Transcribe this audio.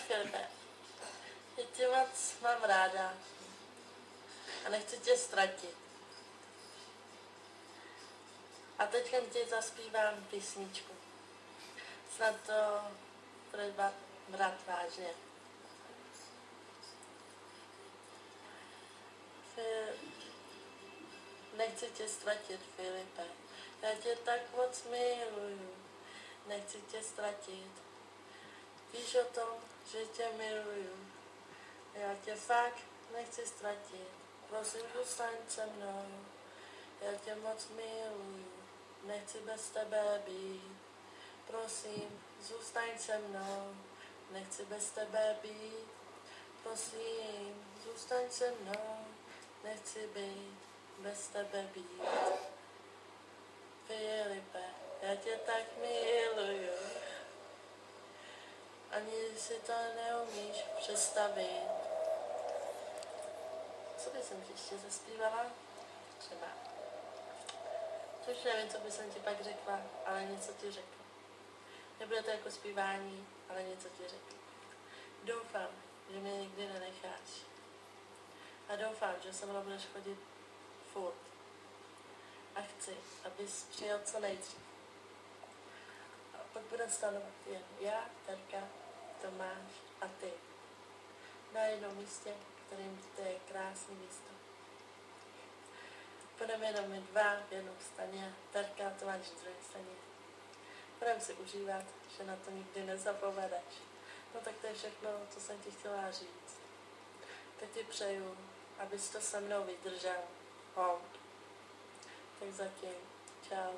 Filipe, já tě moc mám ráda a nechci tě ztratit. A teďka ti zaspívám písničku. Snad to budeš brát vážně. Nechci tě ztratit, Filipe. Já tě tak moc miluju. Nechci tě ztratit. Víš o tom, že tě miluju. Já tě fakt nechci ztratit. Prosím, zůstaň se mnou. Já tě moc miluju. Nechci bez tebe být. Prosím, zůstaň se mnou. Nechci bez tebe být. Prosím, zůstaň se mnou. Nechci být bez tebe být. Filipe, já tě tak miluju. Ani si to neumíš představit. Co by jsem ti ještě zaspívala? Třeba. Což nevím, co by jsem ti pak řekla, ale něco ti řekla. Nebude to jako zpívání, ale něco ti řekla. Doufám, že mě nikdy nenecháš. A doufám, že se mnou budeš chodit furt. A chci, abys přijel co nejdřív. A pak bude stanovat jen já, Terka, Tomáš a ty. Na jednom místě, kterým to je krásné místo. Budeme jenom my dva v jednom staně, Terka, Tomáš v druhé staně. Budeme si užívat, že na to nikdy nezapomeneš. No tak to je všechno, co jsem ti chtěla říct. Tak ti přeju, abys to se mnou vydržel. Tak zatím. Čau.